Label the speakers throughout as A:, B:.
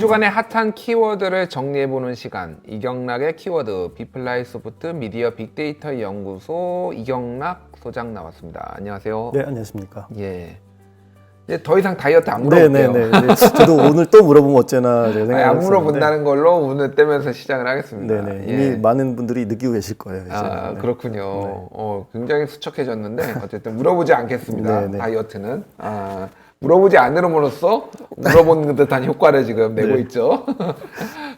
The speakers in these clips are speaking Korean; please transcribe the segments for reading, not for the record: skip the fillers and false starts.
A: 주간의 핫한 키워드를 정리해보는 시간, 이경락의 키워드 비플라이 소프트 미디어 빅데이터 연구소 이경락 소장 나왔습니다. 안녕하세요.
B: 네, 안녕하십니까.
A: 예. 이제 더 이상 다이어트 안 물어볼게요.
B: 네네네. 저도 오늘 또 물어보면 어쩌나 생각을
A: 안 물어본다는 걸로 오늘 떼면서 시작을 하겠습니다.
B: 네네.
A: 예.
B: 이미 많은 분들이 느끼고 계실 거예요. 이제.
A: 아,
B: 네.
A: 그렇군요.
B: 네.
A: 굉장히 수척해졌는데 어쨌든 물어보지 않겠습니다.
B: 네네.
A: 다이어트는. 물어보지 않으므로써 물어보는 듯한 효과를 지금 내고
B: 네.
A: 있죠.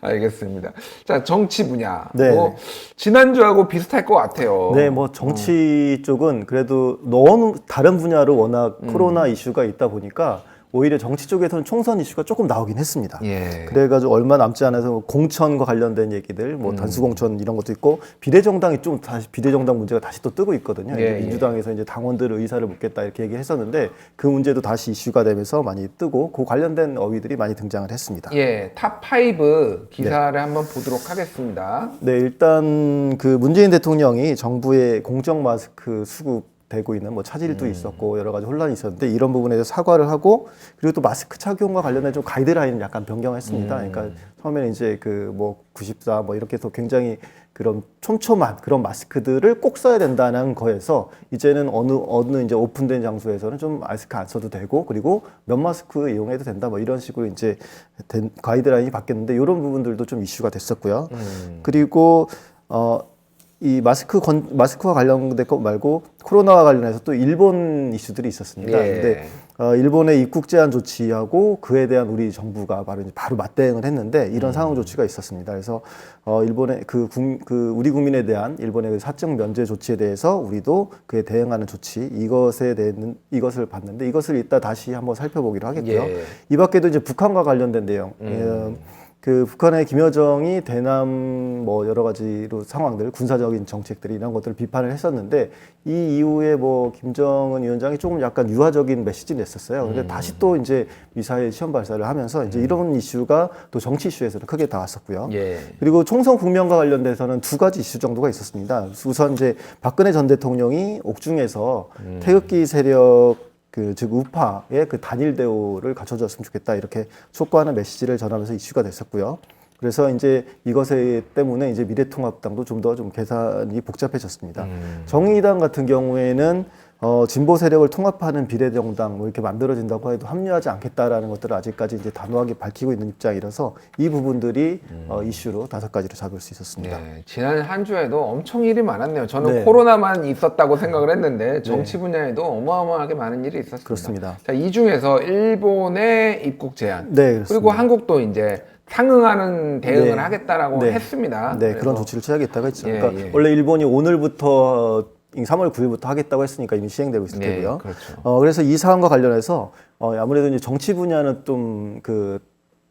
A: 알겠습니다. 자, 정치 분야.
B: 네.
A: 지난주하고 비슷할 것 같아요.
B: 네, 뭐 정치 쪽은 그래도 너무 다른 분야로 워낙 코로나 이슈가 있다 보니까 오히려 정치 쪽에서는 총선 이슈가 조금 나오긴 했습니다.
A: 예.
B: 그래가지고 얼마 남지 않아서 공천과 관련된 얘기들, 뭐 단수공천 이런 것도 있고 비례정당이 좀 다시 비례정당 문제가 다시 또 뜨고 있거든요.
A: 예,
B: 이제 민주당에서 이제 당원들 의사를 묻겠다 이렇게 얘기했었는데 그 문제도 다시 이슈가 되면서 많이 뜨고 그 관련된 어휘들이 많이 등장을 했습니다.
A: 예, 탑5 기사를 한번 보도록 하겠습니다.
B: 네, 일단 그 문재인 대통령이 정부의 공적 마스크 수급 되고 있는 뭐 차질도 있었고 여러 가지 혼란이 있었는데 이런 부분에 대해서 사과를 하고 그리고 또 마스크 착용과 관련된 좀 가이드라인을 약간 변경했습니다. 그러니까 처음에는 이제 그 뭐 94 뭐 이렇게 해서 굉장히 그런 촘촘한 그런 마스크들을 꼭 써야 된다는 거에서 이제는 어느 이제 오픈된 장소에서는 좀 마스크 안 써도 되고 그리고 면 마스크 이용해도 된다 뭐 이런 식으로 이제 된 가이드라인이 바뀌었는데 이런 부분들도 좀 이슈가 됐었고요. 그리고 이 마스크와 관련된 것 말고 코로나와 관련해서 또 일본 이슈들이 있었습니다.
A: 예.
B: 근데 일본의 입국 제한 조치하고 그에 대한 우리 정부가 바로 맞대응을 했는데 이런 상응 조치가 있었습니다. 그래서 일본의 우리 국민에 대한 일본의 그 사적 면제 조치에 대해서 우리도 그에 대응하는 조치 이것을 봤는데 이것을 이따 다시 한번 살펴보기로 하겠고요.
A: 예.
B: 이 밖에도 이제 북한과 관련된 내용. 그 북한의 김여정이 대남 뭐 여러 가지로 상황들 군사적인 정책들이 이런 것들을 비판을 했었는데 이 이후에 뭐 김정은 위원장이 조금 약간 유화적인 메시지를 냈었어요. 근데 다시 또 이제 미사일 시험 발사를 하면서 이제 이런 이슈가 또 정치 이슈에서는 크게 나왔었고요.
A: 예.
B: 그리고 총선 국면과 관련돼서는 두 가지 이슈 정도가 있었습니다. 우선 이제 박근혜 전 대통령이 옥중에서 태극기 세력 즉 우파의 그 단일 대우를 갖춰줬으면 좋겠다 이렇게 촉구하는 메시지를 전하면서 이슈가 됐었고요. 그래서 이제 이것에 때문에 이제 미래통합당도 좀 더 계산이 복잡해졌습니다. 정의당 같은 경우에는 진보 세력을 통합하는 비례정당 뭐 이렇게 만들어진다고 해도 합류하지 않겠다라는 것들을 아직까지 이제 단호하게 밝히고 있는 입장이라서 이 부분들이 이슈로 5가지로 잡을 수 있었습니다.
A: 네, 지난 한 주에도 엄청 일이 많았네요. 저는
B: 네.
A: 코로나만 있었다고 생각을 했는데 정치 분야에도 어마어마하게 많은 일이 있었습니다.
B: 그렇습니다.
A: 자, 이 중에서 일본의 입국 제한
B: 네, 그렇습니다.
A: 그리고 한국도 이제 상응하는 대응을
B: 네.
A: 하겠다라고
B: 네.
A: 했습니다.
B: 네, 그런 조치를 취하겠다고 했죠.
A: 예,
B: 그러니까
A: 예.
B: 원래 일본이 오늘부터 3월 9일부터 하겠다고 했으니까 이미 시행되고 있을
A: 네,
B: 테고요.
A: 그렇죠.
B: 그래서 이 사안과 관련해서 아무래도 이제 정치 분야는 좀 그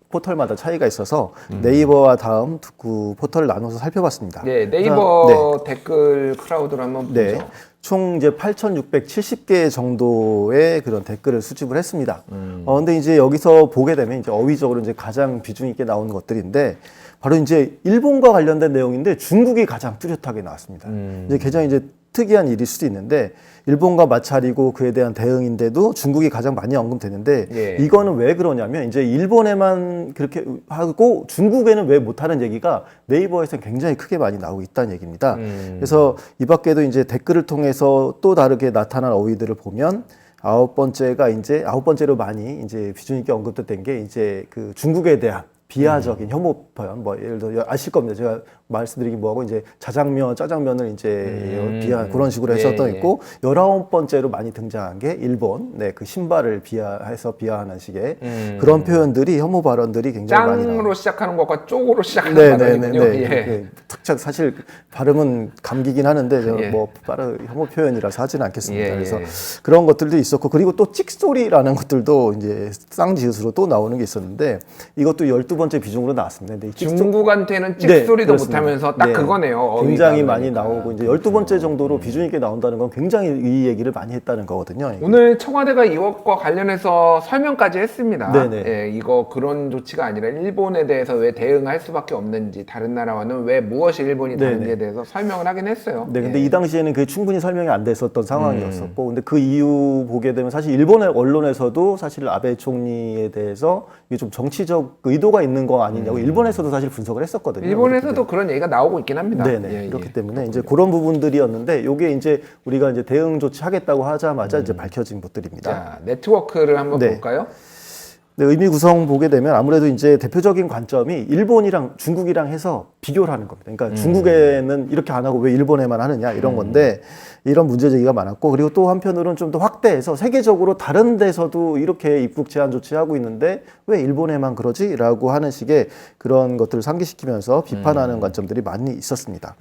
B: 포털마다 차이가 있어서 네이버와 다음 두 포털을 나눠서 살펴봤습니다.
A: 네, 네이버 댓글 크라우드를 한번 보죠.
B: 네. 총 이제 8,670개 정도의 그런 댓글을 수집을 했습니다. 근데 이제 여기서 보게 되면 이제 어휘적으로 이제 가장 비중 있게 나오는 것들인데 바로 이제 일본과 관련된 내용인데 중국이 가장 뚜렷하게 나왔습니다. 이제 굉장히 이제 특이한 일일 수도 있는데 일본과 마찰이고 그에 대한 대응인데도 중국이 가장 많이 언급되는데
A: 예.
B: 이거는 왜 그러냐면 이제 일본에만 그렇게 하고 중국에는 왜 못하는 얘기가 네이버에서 굉장히 크게 많이 나오고 있다는 얘기입니다. 그래서 이 밖에도 이제 댓글을 통해서 또 다르게 나타난 어휘들을 보면 아홉 번째로 많이 이제 비중 있게 언급됐던 게 이제 그 중국에 대한 비하적인 혐오 표현, 뭐 예를 들어 아실 겁니다. 제가 말씀드리긴 뭐하고 이제 자장면, 짜장면을 이제 비하 그런 식으로 해서 또 있고 19번째로 많이 등장한 게 일본, 그 신발을 비하하는 식의 그런 표현들이 혐오 발언들이 굉장히 많이 나와요.
A: 짱으로 시작하는 것과 쪽으로 시작하는 발언이군요. 예.
B: 특히 사실 발음은 감기긴 하는데
A: 예.
B: 뭐 빠른 혐오 표현이라서 하지는 않겠습니다.
A: 예,
B: 그래서
A: 예.
B: 그런 것들도 있었고 그리고 또 찍소리라는 것들도 이제 쌍지읒으로 또 나오는 게 있었는데 이것도 12번째 비중으로 나왔습니다. 근데
A: 중국한테는 찍소리도
B: 네,
A: 못하면서 딱
B: 네.
A: 그거네요.
B: 굉장히
A: 어휘가
B: 많이
A: 그러니까.
B: 나오고 이제 12번째 정도로 비중 있게 나온다는 건 굉장히 이 얘기를 많이 했다는 거거든요.
A: 오늘 청와대가 이것과 관련해서 설명까지 했습니다.
B: 네네.
A: 예, 이거 그런 조치가 아니라 일본에 대해서 왜 대응할 수밖에 없는지 다른 나라와는 왜 무엇이 일본이 다른지에
B: 네네.
A: 대해서 설명을 하긴 했어요.
B: 네, 근데
A: 예.
B: 이 당시에는 그게 충분히 설명이 안 됐었던 상황이었었고, 근데 그 이후 보게 되면 사실 일본의 언론에서도 사실 아베 총리에 대해서 이게 좀 정치적 의도가 있는 있는 거 아니냐고 일본에서도 사실 분석을 했었거든요.
A: 일본에서도 그런 얘기가 나오고 있긴 합니다.
B: 네네. 그렇기 때문에 이제 그런 부분들이었는데 요게 이제 우리가 이제 대응 조치하겠다고 하자마자 이제 밝혀진 것들입니다.
A: 자, 네트워크를 한번
B: 네.
A: 볼까요?
B: 네, 의미 구성 보게 되면 아무래도 이제 대표적인 관점이 일본이랑 중국이랑 해서 비교를 하는 겁니다. 그러니까 중국에는 이렇게 안 하고 왜 일본에만 하느냐 이런 건데 이런 문제 제기가 많았고 그리고 또 한편으로는 좀 더 확대해서 세계적으로 다른 데서도 이렇게 입국 제한 조치하고 있는데 왜 일본에만 그러지라고 하는 식의 그런 것들을 상기시키면서 비판하는 관점들이 많이 있었습니다.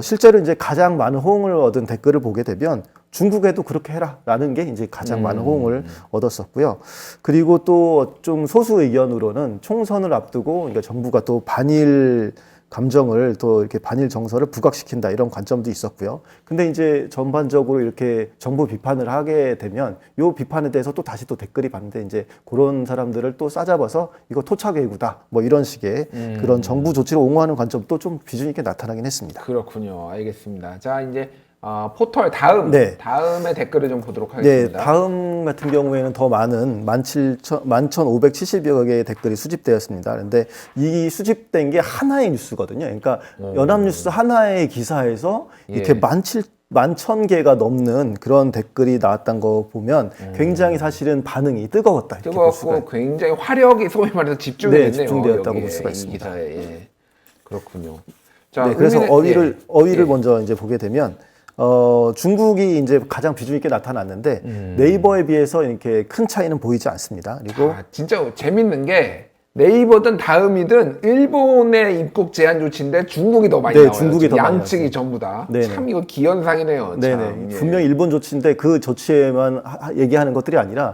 B: 실제로 이제 가장 많은 호응을 얻은 댓글을 보게 되면 중국에도 그렇게 해라라는 게 이제 가장 많은 호응을 얻었었고요. 그리고 또 좀 소수 의견으로는 총선을 앞두고 그러니까 정부가 또 반일 감정을 또 이렇게 반일 정서를 부각시킨다 이런 관점도 있었고요. 근데 이제 전반적으로 이렇게 정부 비판을 하게 되면 요 비판에 대해서 또 다시 또 댓글이 봤는데 이제 그런 사람들을 또 싸잡아서 이거 토착 외구다 뭐 이런 식의 그런 정부 조치를 옹호하는 관점도 좀 비중 있게 나타나긴 했습니다.
A: 그렇군요. 알겠습니다. 자, 이제 포털 다음,
B: 네.
A: 다음의 댓글을 좀 보도록
B: 네,
A: 하겠습니다.
B: 다음 같은 경우에는 더 많은 11,570여 개의 댓글이 수집되었습니다. 그런데 이 수집된 게 하나의 뉴스거든요. 그러니까 연합뉴스 하나의 기사에서 이렇게
A: 예.
B: 11,000개가 넘는 그런 댓글이 나왔던 거 보면 굉장히 사실은 반응이 뜨거웠다. 이렇게 볼 수가
A: 뜨겁고 굉장히 화력이 소위 말해서 집중이
B: 네,
A: 됐네요.
B: 집중되었다고
A: 여기에,
B: 볼 수가
A: 이
B: 있습니다.
A: 기사에. 예. 그렇군요. 자,
B: 네, 그래서
A: 의미는-
B: 어휘를
A: 예.
B: 먼저 이제 보게 되면 중국이 이제 가장 비중 있게 나타났는데 네이버에 비해서 이렇게 큰 차이는 보이지 않습니다. 그리고
A: 진짜 재밌는 게 네이버든 다음이든 일본의 입국 제한 조치인데 중국이 더 많이
B: 네,
A: 나와요.
B: 중국이 더 많이
A: 양측이
B: 나왔어요.
A: 전부 다.
B: 네네.
A: 참 이거 기현상이네요.
B: 네네.
A: 참. 예.
B: 분명히 일본 조치인데 그 조치에만 얘기하는 것들이 아니라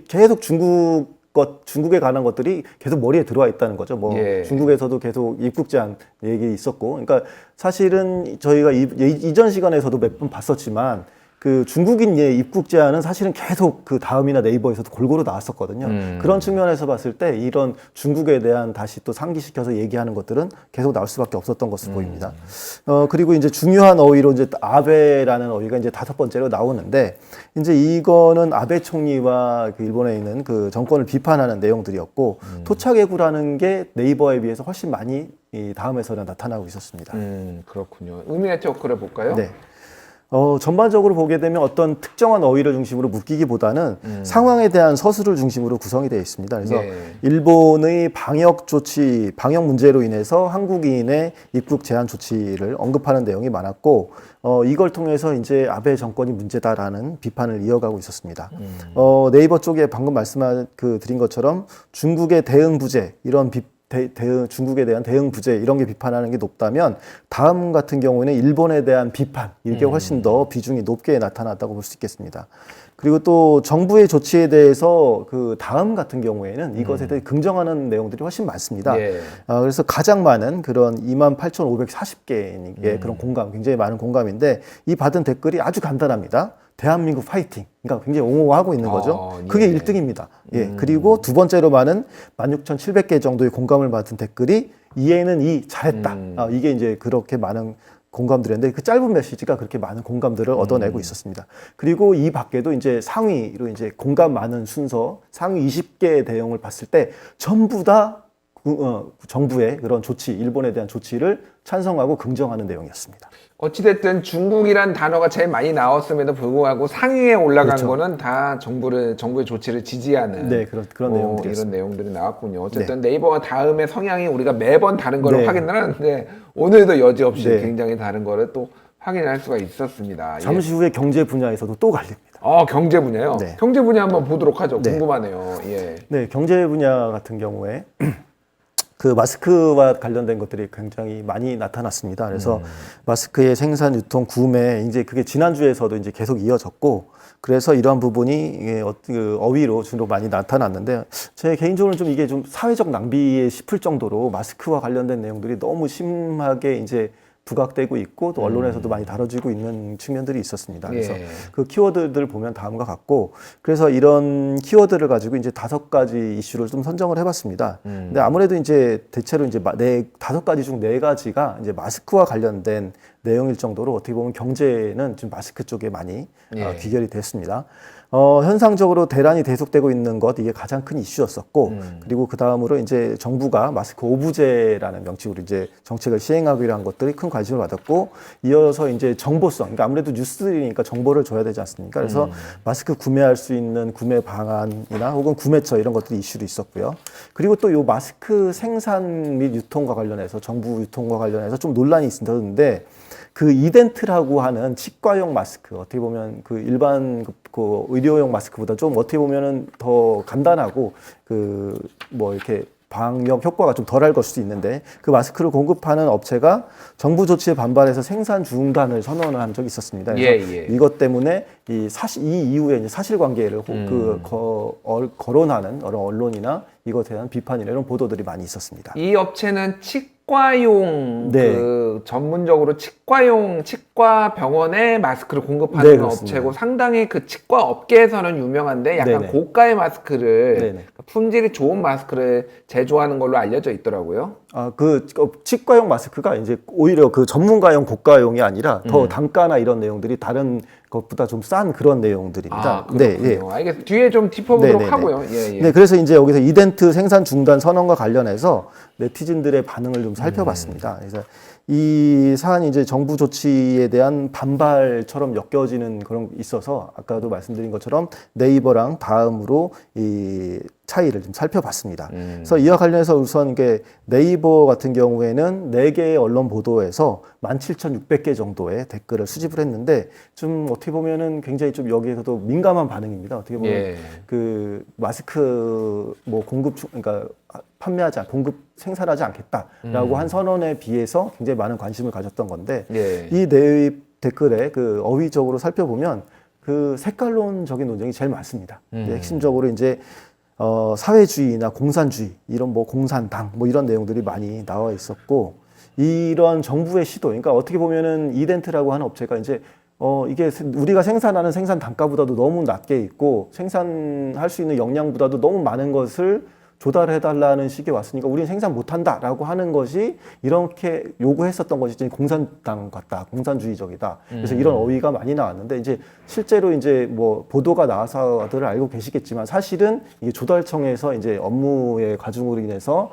B: 계속 중국에 관한 것들이 계속 머리에 들어와 있다는 거죠. 뭐
A: 예.
B: 중국에서도 계속 입국 제한 얘기 있었고, 그러니까 사실은 저희가 이전 시간에서도 몇 번 봤었지만 그 중국인 입국 제한은 사실은 계속 그 다음이나 네이버에서도 골고루 나왔었거든요. 그런 측면에서 봤을 때 이런 중국에 대한 다시 또 상기시켜서 얘기하는 것들은 계속 나올 수밖에 없었던 것으로 보입니다. 그리고 이제 중요한 어휘로 이제 아베라는 어휘가 이제 5번째로 나오는데 이제 이거는 아베 총리와 그 일본에 있는 그 정권을 비판하는 내용들이었고 토착애구라는 게 네이버에 비해서 훨씬 많이 이 다음에서는 나타나고 있었습니다.
A: 그렇군요. 의미 네트워크를 볼까요?
B: 네. 전반적으로 보게 되면 어떤 특정한 어휘를 중심으로 묶이기보다는 상황에 대한 서술을 중심으로 구성이 되어 있습니다. 그래서
A: 예.
B: 일본의 방역 문제로 인해서 한국인의 입국 제한 조치를 언급하는 내용이 많았고, 이걸 통해서 이제 아베 정권이 문제다라는 비판을 이어가고 있었습니다. 네이버 쪽에 방금 드린 것처럼 중국의 대응 부재, 이런 중국에 대한 대응 부재 이런 게 비판하는 게 높다면 다음 같은 경우에는 일본에 대한 비판 이게 훨씬 더 비중이 높게 나타났다고 볼 수 있겠습니다. 그리고 또 정부의 조치에 대해서 그 다음 같은 경우에는 이것에 대해 긍정하는 내용들이 훨씬 많습니다.
A: 예.
B: 그래서 가장 많은 그런 28,540개의 그런 굉장히 많은 공감인데 이 받은 댓글이 아주 간단합니다. 대한민국 파이팅. 그러니까 굉장히 옹호하고 있는 거죠.
A: 예.
B: 그게 1등입니다. 예. 그리고 두 번째로 많은 16,700개 정도의 공감을 받은 댓글이 이해는 잘했다. 이게 이제 그렇게 많은 공감들인데 그 짧은 메시지가 그렇게 많은 공감들을 얻어내고 있었습니다. 그리고 이 밖에도 이제 상위로 이제 공감 많은 순서 상위 20개의 내용을 봤을 때 전부 다 정부의 그런 조치, 일본에 대한 조치를 찬성하고 긍정하는 내용이었습니다.
A: 어찌됐든 중국이란 단어가 제일 많이 나왔음에도 불구하고 상위에 올라간
B: 그렇죠.
A: 거는 다 정부의 조치를 지지하는
B: 네, 그런 내용들이었습니다.
A: 이런 내용들이 나왔군요. 어쨌든 네이버와 다음의 성향이 우리가 매번 다른 거를
B: 네.
A: 확인을 하는데 오늘도 여지없이
B: 네.
A: 굉장히 다른 거를 또 확인할 수가 있었습니다.
B: 잠시 후에 경제 분야에서도 또 갈립니다.
A: 경제 분야요?
B: 네.
A: 경제 분야 한번 보도록 하죠.
B: 네.
A: 궁금하네요. 예.
B: 네, 경제 분야 같은 경우에 그 마스크와 관련된 것들이 굉장히 많이 나타났습니다. 그래서 마스크의 생산, 유통, 구매 이제 그게 지난주에서도 이제 계속 이어졌고 그래서 이러한 부분이 어휘로 주로 많이 나타났는데 제 개인적으로는 좀 이게 좀 사회적 낭비에 싶을 정도로 마스크와 관련된 내용들이 너무 심하게 이제 부각되고 있고 또 언론에서도 많이 다뤄지고 있는 측면들이 있었습니다. 그래서
A: 예.
B: 그 키워드들 보면 다음과 같고 그래서 이런 키워드를 가지고 이제 5가지 이슈를 좀 선정을 해봤습니다. 근데 아무래도 이제 대체로 이제 5가지 중 4가지가 이제 마스크와 관련된 내용일 정도로 어떻게 보면 경제는 좀 마스크 쪽에 많이
A: 예.
B: 귀결이 됐습니다. 현상적으로 대란이 계속되고 있는 것 이게 가장 큰 이슈였었고 그리고 그 다음으로 이제 정부가 마스크 오부제라는 명칭으로 이제 정책을 시행하기로 한 것들이 큰 관심을 받았고 이어서 이제 정보성 그러니까 아무래도 뉴스들이니까 정보를 줘야 되지 않습니까? 그래서 마스크 구매할 수 있는 구매 방안이나 혹은 구매처 이런 것들이 이슈도 있었고요. 그리고 또 요 마스크 생산 및 유통과 관련해서 정부 유통과 관련해서 좀 논란이 있었는데 그 이덴트라고 하는 치과용 마스크 어떻게 보면 그 일반 그 의료용 마스크보다 좀 어떻게 보면은 더 간단하고 그 뭐 이렇게 방역 효과가 좀 덜할 걸 수도 있는데 그 마스크를 공급하는 업체가 정부 조치에 반발해서 생산 중단을 선언을 한 적이 있었습니다. 그래서 이것 때문에 이 이후에 이제 사실관계를 거론하는 언론이나 이것에 대한 비판이나 이런 보도들이 많이 있었습니다.
A: 이 업체는 치과용
B: 네.
A: 그 전문적으로 치과 병원에 마스크를 공급하는
B: 네, 그렇습니다.
A: 업체고 상당히 그 치과 업계에서는 유명한데 약간
B: 네네.
A: 고가의 마스크를
B: 네네.
A: 품질이 좋은 마스크를 제조하는 걸로 알려져 있더라고요.
B: 그 치과용 마스크가 이제 오히려 그 전문가용 고가용이 아니라 더 단가나 이런 내용들이 다른 것보다 좀 싼 그런 내용들입니다.
A: 그렇군요.
B: 네, 예.
A: 알겠습니다. 뒤에 좀 짚어보도록
B: 네네네.
A: 하고요. 예.
B: 네, 그래서 이제 여기서 이덴트 생산 중단 선언과 관련해서 네티즌들의 반응을 좀 살펴봤습니다. 그래서 이 사안이 이제 정부 조치에 대한 반발처럼 엮여지는 그런 게 있어서 아까도 말씀드린 것처럼 네이버랑 다음으로 이 차이를 좀 살펴봤습니다. 그래서 이와 관련해서 우선 이게 네이버 같은 경우에는 4개의 언론 보도에서 17,600개 정도의 댓글을 수집을 했는데 좀 어떻게 보면은 굉장히 좀 여기에서도 민감한 반응입니다. 어떻게 보면 그 마스크 뭐 그러니까 생산하지 않겠다라고 한 선언에 비해서 굉장히 많은 관심을 가졌던 건데 이 댓글에 그 어휘적으로 살펴보면 그 색깔론적인 논쟁이 제일 많습니다. 핵심적으로 이제 사회주의나 공산주의 이런 뭐 공산당 뭐 이런 내용들이 많이 나와 있었고 이런 정부의 시도 그러니까 어떻게 보면은 이덴트라고 하는 업체가 이제 이게 우리가 생산하는 생산 단가보다도 너무 낮게 있고 생산할 수 있는 역량보다도 너무 많은 것을 조달해달라는 식이 왔으니까 우리는 생산 못한다라고 하는 것이 이렇게 요구했었던 것이 이제 공산당 같다, 공산주의적이다. 그래서 이런 어휘가 많이 나왔는데 이제 실제로 이제 뭐 보도가 나와서들 알고 계시겠지만 사실은 이게 조달청에서 이제 업무의 과중으로 인해서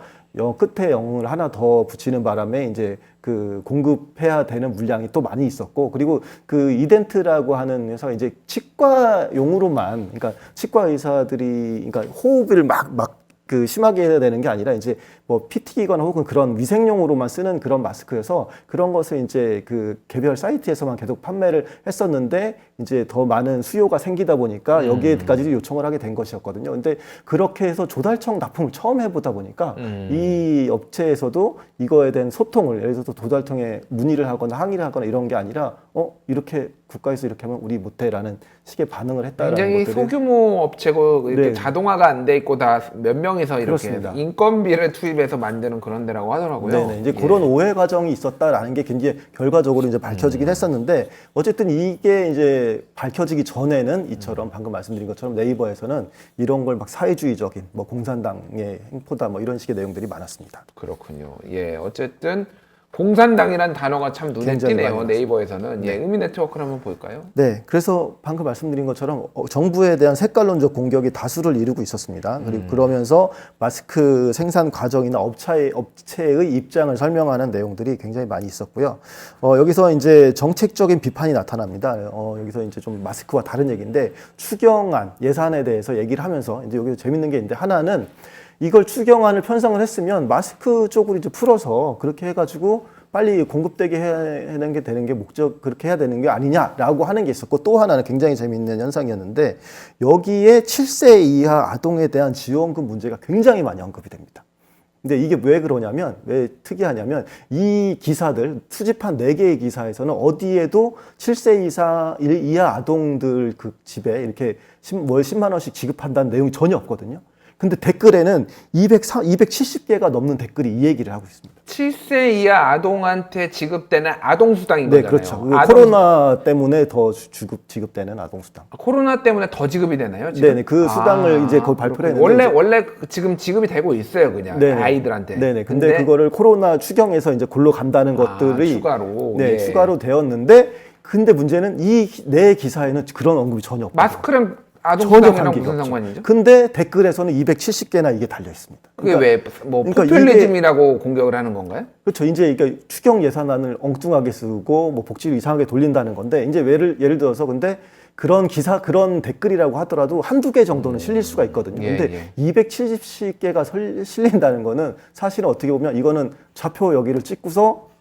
B: 끝에 0을 하나 더 붙이는 바람에 이제 그 공급해야 되는 물량이 또 많이 있었고 그리고 그 이덴트라고 하는 회사가 이제 치과용으로만 그러니까 치과 의사들이 그러니까 호흡을 막 그 심하게 해야 되는 게 아니라 이제 뭐 피 튀기거나 혹은 그런 위생용으로만 쓰는 그런 마스크여서 그런 것을 이제 그 개별 사이트에서만 계속 판매를 했었는데 이제 더 많은 수요가 생기다 보니까 여기에까지도 요청을 하게 된 것이었거든요. 근데 그렇게 해서 조달청 납품을 처음 해보다 보니까 이 업체에서도 이거에 대한 소통을 예를 들어서 조달청에 문의를 하거나 항의를 하거나 이런 게 아니라 이렇게 국가에서 이렇게 하면 우리 못해라는 식의 반응을 했다라는
A: 굉장히
B: 것들이
A: 소규모 업체고 이렇게
B: 네.
A: 자동화가 안 돼 있고 다 몇 명이서 이렇게
B: 그렇습니다.
A: 인건비를 투입해서 만드는 그런 데라고 하더라고요.
B: 네네. 이제 그런 오해 과정이 있었다라는 게 굉장히 결과적으로 이제 밝혀지긴 했었는데 어쨌든 이게 이제 밝혀지기 전에는 이처럼 방금 말씀드린 것처럼 네이버에서는 이런 걸 막 사회주의적인 뭐 공산당의 행포다 뭐 이런 식의 내용들이 많았습니다.
A: 그렇군요. 예, 어쨌든 공산당이란 단어가 참 눈에
B: 굉장히
A: 띄네요.
B: 많이
A: 네이버에서는. 예, 의미 네트워크를 한번 볼까요?
B: 네, 그래서 방금 말씀드린 것처럼 정부에 대한 색깔론적 공격이 다수를 이루고 있었습니다. 그리고 그러면서 마스크 생산 과정이나 업체의 입장을 설명하는 내용들이 굉장히 많이 있었고요. 여기서 이제 정책적인 비판이 나타납니다. 여기서 이제 좀 마스크와 다른 얘기인데 추경안 예산에 대해서 얘기를 하면서 이제 여기서 재밌는 게 있는데 하나는 이걸 추경안을 편성을 했으면 마스크 쪽으로 이제 풀어서 그렇게 해가지고 빨리 공급되게 하는 게 되는 게 그렇게 해야 되는 게 아니냐라고 하는 게 있었고 또 하나는 굉장히 재미있는 현상이었는데 여기에 7세 이하 아동에 대한 지원금 문제가 굉장히 많이 언급이 됩니다. 근데 이게 왜 그러냐면, 왜 특이하냐면, 이 기사들, 수집한 4개의 기사에서는 어디에도 7세 이하 아동들 그 집에 이렇게 월 10만 원씩 지급한다는 내용이 전혀 없거든요. 근데 댓글에는 270개가 넘는 댓글이 이 얘기를 하고 있습니다.
A: 7세 이하 아동한테 지급되는 아동수당인
B: 네,
A: 거잖아요.
B: 그렇죠. 코로나 때문에 더 지급되는 아동수당.
A: 코로나 때문에 더 지급이 되나요? 지금?
B: 네네, 그 수당을 이제 거의 발표를 했는데.
A: 원래 지금 지급이 되고 있어요, 그냥.
B: 네네.
A: 아이들한테.
B: 네네. 근데 그거를 코로나 추경에서 이제 골로 간다는 것들이.
A: 추가로.
B: 네,
A: 예.
B: 추가로 되었는데, 근데 문제는 이 내 기사에는 그런 언급이 전혀 없어요.
A: 마스크랑 아동수당이랑 무슨 상관이죠?
B: 근데 댓글에서는 270개나 이게 달려 있습니다.
A: 그게 왜, 뭐,
B: 그러니까
A: 포퓰리즘이라고 공격을 하는 건가요?
B: 그렇죠. 이제 이게 추경 예산안을 엉뚱하게 쓰고 뭐 복지를 이상하게 돌린다는 건데, 이제 예를 들어서 근데 그런 그런 댓글이라고 하더라도 한두 개 정도는 실릴 수가 있거든요. 근데 270개가 실린다는 거는 사실은 어떻게 보면 이거는 좌표 여기를 찍고서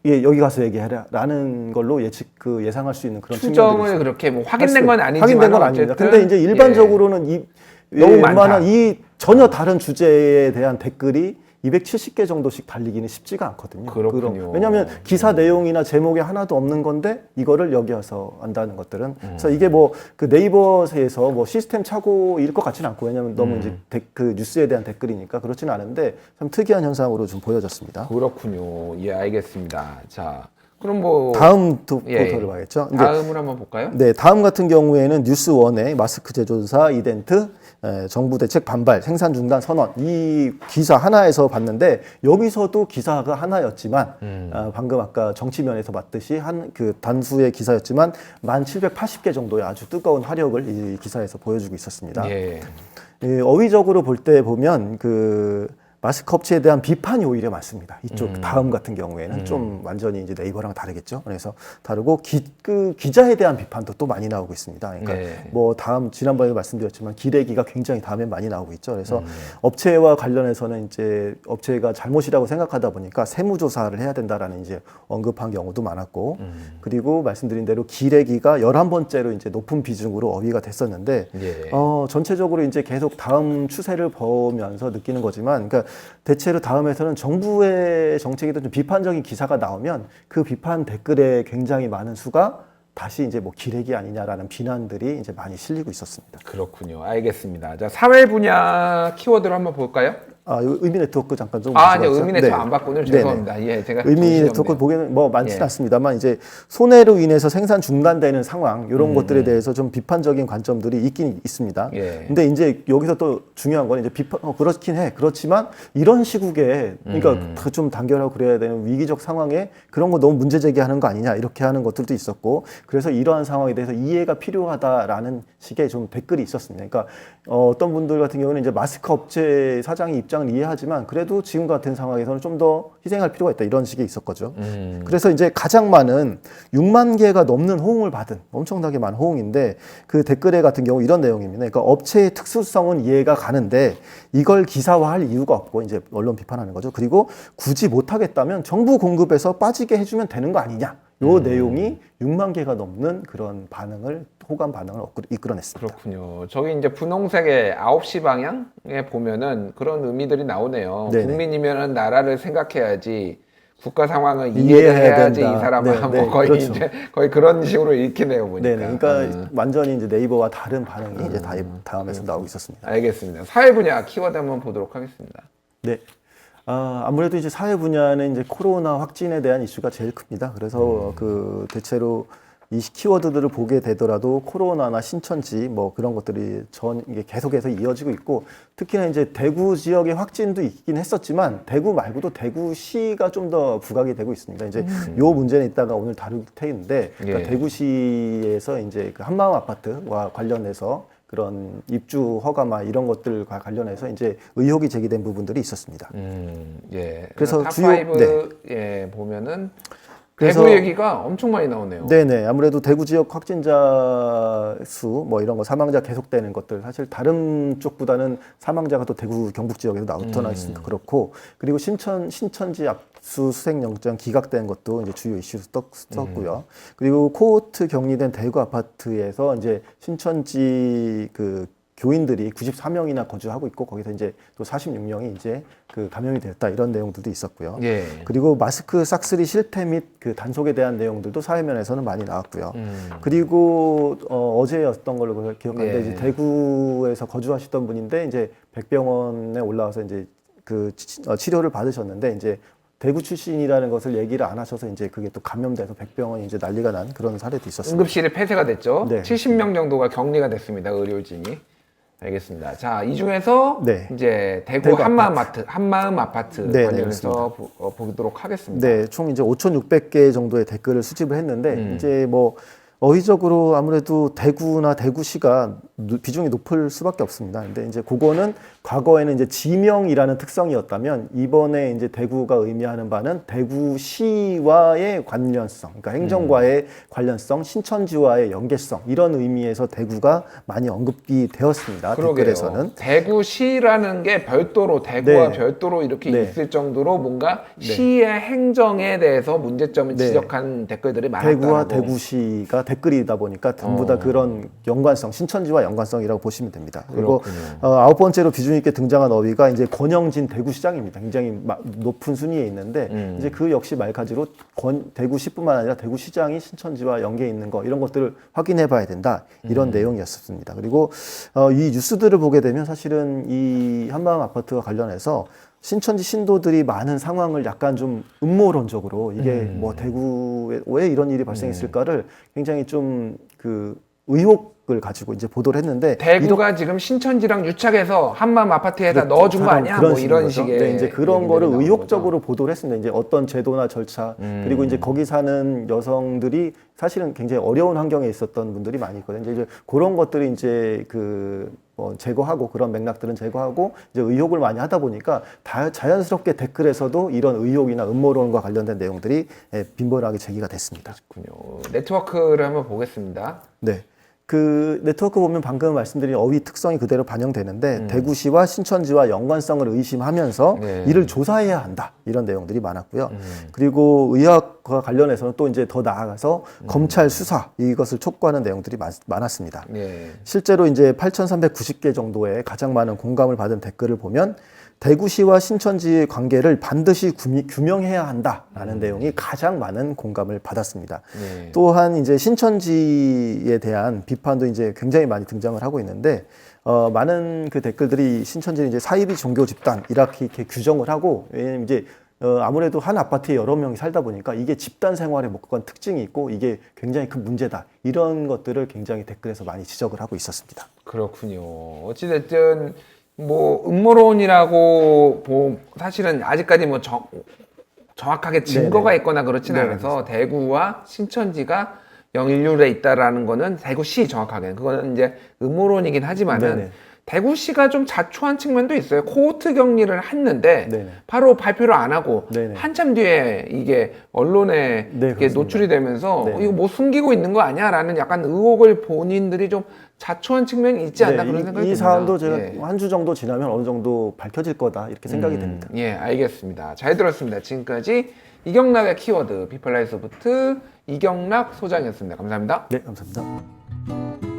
B: 여기 가서 얘기해라라는 걸로 예상할 수 있는 그런
A: 추정을 그렇게 뭐 확인된 건 아니지만
B: 확인된 건 아닙니다. 근데 이제 일반적으로는
A: 너무 많다.
B: 이 전혀 다른 주제에 대한 댓글이 270개 정도씩 달리기는 쉽지가 않거든요.
A: 그렇군요.
B: 왜냐하면 기사 내용이나 제목에 하나도 없는 건데 이거를 여기 와서 안다는 것들은 그래서 이게 뭐 그 네이버에서 뭐 시스템 착오일 것 같지는 않고, 왜냐하면 너무 이제 그 뉴스에 대한 댓글이니까 그렇지는 않은데 참 특이한 현상으로 좀 보여졌습니다.
A: 그렇군요. 예, 알겠습니다. 자, 그럼 뭐
B: 다음 포털을 봐야겠죠.
A: 다음을 한번 볼까요?
B: 네, 다음 같은 경우에는 뉴스원의 마스크 제조사 이덴트 정부 대책 반발 생산 중단 선언, 이 기사 하나에서 봤는데 여기서도 기사가 하나였지만 방금 아까 정치면에서 봤듯이 그 단수의 기사였지만 1,780개 정도의 아주 뜨거운 화력을 이 기사에서 보여주고 있었습니다.
A: 예.
B: 어휘적으로 볼 때 보면 그 마스크 업체에 대한 비판이 오히려 많습니다. 이쪽 다음 같은 경우에는 좀 완전히 이제 네이버랑 다르겠죠. 그래서 다르고 기자에 대한 비판도 또 많이 나오고 있습니다. 그러니까 뭐 지난번에도 말씀드렸지만 기레기가 굉장히 다음에 많이 나오고 있죠. 그래서 업체와 관련해서는 이제 업체가 잘못이라고 생각하다 보니까 세무조사를 해야 된다라는 이제 언급한 경우도 많았고, 그리고 말씀드린 대로 기레기가 11번째로 이제 높은 비중으로 어휘가 됐었는데, 전체적으로 이제 계속 다음 추세를 보면서 느끼는 거지만, 그러니까 대체로 다음에서는 정부의 정책에도 좀 비판적인 기사가 나오면 그 비판 댓글에 굉장히 많은 수가 다시 이제 뭐 기레기 아니냐라는 비난들이 이제 많이 실리고 있었습니다.
A: 그렇군요. 알겠습니다. 자, 사회 분야 키워드를 한번 볼까요?
B: 의미 네트워크 잠깐 좀.
A: 아니요, 의미 네트워크 안 봤군요. 죄송합니다. 예, 제가
B: 의미 네트워크 보기에는 뭐 많지는 않습니다만 이제 손해로 인해서 생산 중단되는 상황, 이런 것들에 대해서 좀 비판적인 관점들이 있긴 있습니다. 근데 이제 여기서 또 중요한 건 이제 그렇긴 해. 그렇지만 이런 시국에 그러니까 좀 단결하고 그래야 되는 위기적 상황에 그런 거 너무 문제 제기하는 거 아니냐, 이렇게 하는 것들도 있었고, 그래서 이러한 상황에 대해서 이해가 필요하다라는 식의 좀 댓글이 있었습니다. 그러니까 어떤 분들 같은 경우는 이제 마스크 업체 사장의 입장을 이해하지만 그래도 지금 같은 상황에서는 좀 더 희생할 필요가 있다, 이런 식의 있었거죠. 그래서 이제 가장 많은 6만 개가 넘는 호응을 받은 엄청나게 많은 호응인데, 그 댓글에 같은 경우 이런 내용입니다. 그러니까 업체의 특수성은 이해가 가는데 이걸 기사화할 이유가 없고, 이제 언론 비판하는 거죠. 그리고 굳이 못하겠다면 정부 공급에서 빠지게 해주면 되는 거 아니냐, 요 내용이 6만 개가 넘는 그런 호감 반응을 이끌어냈습니다.
A: 그렇군요. 저기 이제 분홍색의 9시 방향에 보면은 그런 의미들이 나오네요.
B: 네네.
A: 국민이면은 나라를 생각해야지, 국가 상황을 이해해야지 이 사람은 뭐 거의
B: 그렇죠.
A: 이제 거의 그런 식으로 읽히네요, 보니까.
B: 네네. 그러니까 완전히 이제 네이버와 다른 반응이 이제 다음에서 나오고 있었습니다.
A: 알겠습니다. 사회 분야 키워드 한번 보도록 하겠습니다.
B: 네. 아무래도 이제 사회 분야는 이제 코로나 확진에 대한 이슈가 제일 큽니다. 그래서 그 대체로 이 키워드들을 보게 되더라도 코로나나 신천지 뭐 그런 것들이 이게 계속해서 이어지고 있고, 특히나 이제 대구 지역의 확진도 있긴 했었지만 대구 말고도 대구시가 좀 더 부각이 되고 있습니다. 이제 요 문제는 이따가 오늘 다룰 테인데, 그러니까 대구시에서 이제 그 한마음 아파트와 관련해서 그런 입주 허가마 이런 것들과 관련해서 이제 의혹이 제기된 부분들이 있었습니다.
A: 예.
B: 그래서
A: 탑5 예, 보면은 대구 얘기가 엄청 많이 나오네요.
B: 네네. 아무래도 대구 지역 확진자 수 뭐 이런 거, 사망자 계속되는 것들, 사실 다른 쪽보다는 사망자가 또 대구 경북 지역에서 나타나 있으니까 그렇고, 그리고 신천지 압수수색 영장 기각된 것도 이제 주요 이슈로 떴고요. 그리고 코호트 격리된 대구 아파트에서 이제 신천지 그 교인들이 94명이나 거주하고 있고 거기서 이제 또 46명이 이제 그 감염이 되었다 이런 내용들도 있었고요.
A: 예.
B: 그리고 마스크 싹쓸이 실태 및 그 단속에 대한 내용들도 사회면에서는 많이 나왔고요. 그리고 어제였던 걸로 기억하는데
A: 예.
B: 이제 대구에서 거주하시던 분인데 이제 백병원에 올라와서 이제 그 치료를 받으셨는데 이제 대구 출신이라는 것을 얘기를 안 하셔서 이제 그게 또 감염돼서 백병원이 이제 난리가 난 그런 사례도 있었습니다.
A: 응급실이 폐쇄가 됐죠.
B: 네.
A: 70명 정도가 격리가 됐습니다. 의료진이. 알겠습니다. 자, 이 중에서
B: 네.
A: 이제 대구
B: 대구
A: 한마음 아파트
B: 네,
A: 관련해서 보도록 하겠습니다.
B: 네, 총 이제 5,600개 정도의 댓글을 수집을 했는데 이제 뭐 어휘적으로 아무래도 대구나 대구시가 비중이 높을 수밖에 없습니다. 근데 이제 그거는 과거에는 이제 지명이라는 특성이었다면 이번에 이제 대구가 의미하는 바는 대구시와의 관련성, 그러니까 행정과의 관련성, 신천지와의 연계성 이런 의미에서 대구가 많이 언급이 되었습니다.
A: 그러게요.
B: 댓글에서는.
A: 대구시라는 게 별도로 대구와
B: 네.
A: 별도로 이렇게
B: 네.
A: 있을 정도로 뭔가 시의 행정에 대해서 문제점을
B: 네.
A: 지적한 댓글들이 많았다고.
B: 대구와 대구시가 댓글이다 보니까 전부 다 그런 연관성, 신천지와 연관성이라고 보시면 됩니다. 그리고 아홉 번째로 비중 있게 등장한 어휘가 이제 권영진 대구시장입니다. 굉장히 높은 순위에 있는데 이제 그 역시 말가지로 대구시뿐만 아니라 대구시장이 신천지와 연계 있는 거 이런 것들을 확인해봐야 된다 이런 내용이었습니다. 그리고 이 뉴스들을 보게 되면 사실은 이 한마음 아파트와 관련해서 신천지 신도들이 많은 상황을 약간 좀 음모론적으로 이게 뭐 대구에 왜 이런 일이 발생했을까를 굉장히 좀 그 의혹을 가지고 이제 보도를 했는데
A: 대구가 지금 신천지랑 유착해서 한마음 아파트에다 넣어준 거 아니야? 뭐 이런
B: 거죠.
A: 식의.
B: 네, 이제 그런 거를
A: 나오는
B: 의혹적으로
A: 거죠.
B: 보도를 했습니다. 이제 어떤 제도나 절차 그리고 이제 거기 사는 여성들이 사실은 굉장히 어려운 환경에 있었던 분들이 많이 있거든요. 이제 그런 것들이 이제 제거하고 그런 맥락들은 제거하고 이제 의혹을 많이 하다 보니까 자연스럽게 댓글에서도 이런 의혹이나 음모론과 관련된 내용들이 빈번하게 제기가 됐습니다.
A: 그렇군요. 네트워크를 한번 보겠습니다.
B: 네. 그 네트워크 보면 방금 말씀드린 어휘 특성이 그대로 반영되는데 대구시와 신천지와 연관성을 의심하면서
A: 네.
B: 이를 조사해야 한다 이런 내용들이 많았고요. 그리고 의학과 관련해서는 또 이제 더 나아가서 검찰 수사 이것을 촉구하는 내용들이 많았습니다.
A: 네.
B: 실제로 이제 8,390개 정도의 가장 많은 공감을 받은 댓글을 보면 대구시와 신천지의 관계를 반드시 규명해야 한다라는 내용이 가장 많은 공감을 받았습니다.
A: 네.
B: 또한 이제 신천지에 대한 비판도 이제 굉장히 많이 등장을 하고 있는데 많은 그 댓글들이 신천지는 이제 사이비 종교 집단 이렇게 규정을 하고 왜냐면 이제 아무래도 한 아파트에 여러 명이 살다 보니까 이게 집단 생활의 목적한 특징이 있고 이게 굉장히 큰 문제다 이런 것들을 굉장히 댓글에서 많이 지적을 하고 있었습니다.
A: 그렇군요. 어찌됐든 뭐 음모론이라고 사실은 아직까지 뭐 정확하게 증거가
B: 네네.
A: 있거나 그렇지는
B: 네,
A: 않아서 대구와 신천지가 영일률에 있다라는 거는 대구시 정확하게 그거는 이제 음모론이긴 하지만은
B: 네네.
A: 대구시가 좀 자초한 측면도 있어요. 코호트 격리를 했는데
B: 네네.
A: 바로 발표를 안 하고
B: 네네.
A: 한참 뒤에 이게 언론에
B: 네,
A: 이게
B: 그렇습니다.
A: 노출이 되면서
B: 네네.
A: 이거 뭐 숨기고 있는 거 아니야라는 약간 의혹을 본인들이 좀 자초한 측면이 있지 않나
B: 네,
A: 그런 생각이
B: 이
A: 듭니다.
B: 사안도 제가
A: 예.
B: 한 주 정도 지나면 어느 정도 밝혀질 거다 이렇게 생각이 됩니다.
A: 예, 알겠습니다. 잘 들었습니다. 지금까지 이경락의 키워드 비플라이 소프트 이경락 소장이었습니다. 감사합니다.
B: 네, 감사합니다.